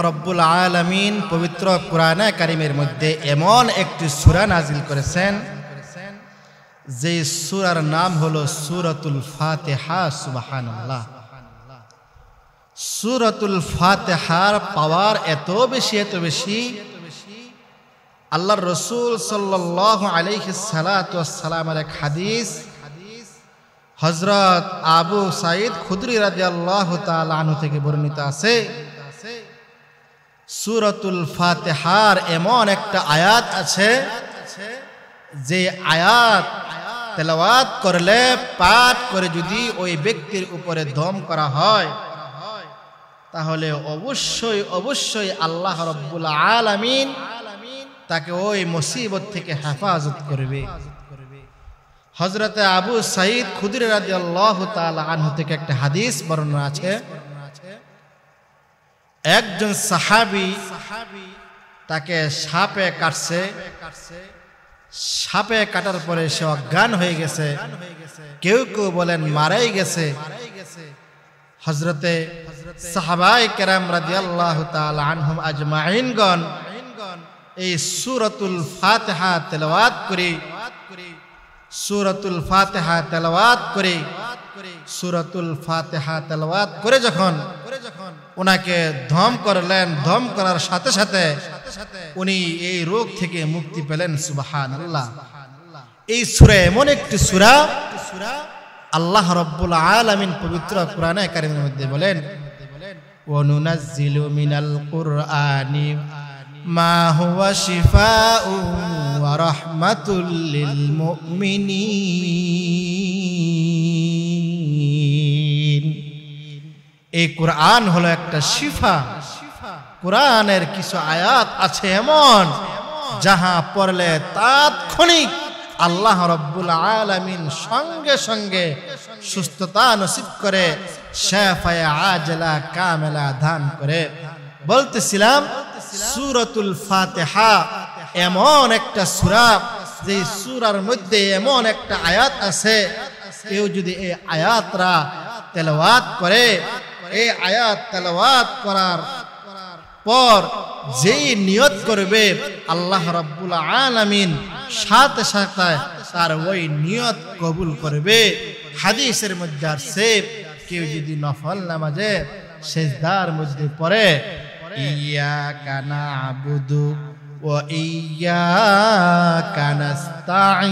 রব্বুল আলামিন পবিত্র কুরআনে কারীমের মধ্যে এমন একটি সূরা নাজিল করেছেন যে সূরার নাম হলো সূরাতুল ফাতিহা। সুবহানাল্লাহ। সূরাতুল ফাতিহার পাওয়ার এত বেশি আল্লাহর রাসূল সাল্লাল্লাহু আলাইহি সাল্লাতু ওয়াস সালামের এক হাদিস হযরত আবু সাঈদ খুদরি রাদিয়াল্লাহু তাআলা আনহু থেকে বর্ণিত আছে, সূরাতুল ফাতিহার এমন একটা আয়াত আছে যে আয়াত তেলাওয়াত করলে, পাঠ করে যদি ওই ব্যক্তির উপরে দম করা হয় তাহলে অবশ্যই আল্লাহ রাব্বুল আলামিন তাকে ওই মুসিবত থেকে হেফাজত করবে। হযরতে আবু সাঈদ খুদরি রাদিয়াল্লাহু তাআলা আনহু থেকে একটা হাদিস বর্ণনা আছে, একজন সাহাবী তাকে সাপে কাটছে, সাপে কাটার পরে সে অজ্ঞান হয়ে গেছে, কেউ কেউ বলেন মারাই গেছে। হযরতে সাহাবায়ে কেরাম রাদিয়াল্লাহু তাআলা আনহুম আজমাইনগণ এই সূরাতুল ফাতিহা তেলাওয়াত করে সূরাতুল ফাতিহা তেলাওয়াত করে যখন ওনাকে ধম করলেন, ধম করার সাথে সাথে উনি এই রোগ থেকে মুক্তি পেলেন। সুবহানাল্লাহ। এই সূরা এমন একটি সূরা, আল্লাহ রাব্বুল আলামিন পবিত্র কুরআনে কারীমের মধ্যে বলেন, ওয়া নুনাজ্জিলু মিনাল কুরআনি মা হুয়া শিফাউ ওয়া রাহমাতুল লিল মুমিনিন। এই কুরআন হলো একটা শিফা। কুরআনের কিছু আয়াত আছে এমন যাহা পড়লে তাৎক্ষণিক আল্লাহ রাব্বুল আলামিন সঙ্গে সঙ্গে সুস্থতা নসিব করে, শিফায়ে আজলা কামেলা দান করে। বলতেছিলাম সূরাতুল ফাতিহা এমন একটা সূরা যে সূরার মধ্যে এমন একটা আয়াত আছে, কেউ যদি এই আয়াতরা তেলাওয়াত করে, এই আয়াত তেলাওয়াত করার পর যেই নিয়ত করবে আল্লাহ রাব্বুল আলামিন সাথে সাথে তার ওই নিয়ত কবুল করবে। হাদিসের মধ্যে আছে, কেউ যদি নফল নামাজে সিজদার মধ্যে পড়ে ইয়াকা না'বুদু ওয়া ইয়াকা নাস্তাঈন,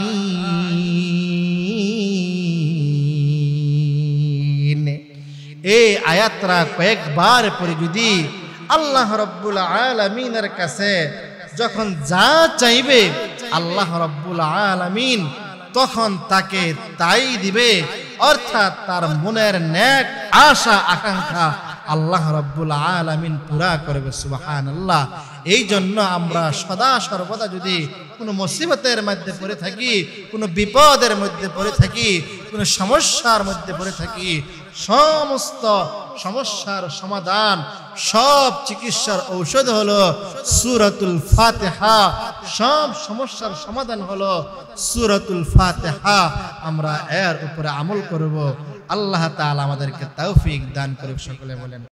এই আয়াতরা কয়েকবার পড়ে যদি আল্লাহ রাব্বুল আলামিনের কাছে যখন যা চাইবে আল্লাহ রাব্বুল আলামিন তখন তাকে তাই দিবে, অর্থাৎ তার মনের নেক আশা আকাঙ্ক্ষা আল্লাহ রাব্বুল আলামিন পুরা করবে। সুবহানাল্লাহ। এই জন্য আমরা সদা সর্বদা যদি কোনো মুসিবতের মধ্যে পড়ে থাকি, কোনো বিপদের মধ্যে পড়ে থাকি, কোনো সমস্যার মধ্যে পড়ে থাকি, সমস্ত সমস্যার সমাধান, সব চিকিৎসার ঔষধ হলো সূরাতুল ফাতিহা, সব সমস্যার সমাধান হলো সূরাতুল ফাতিহা। আমরা এর উপরে আমল করব। আল্লাহ তাআলা আমাদেরকে তৌফিক দান করুক। সকলে বলেন।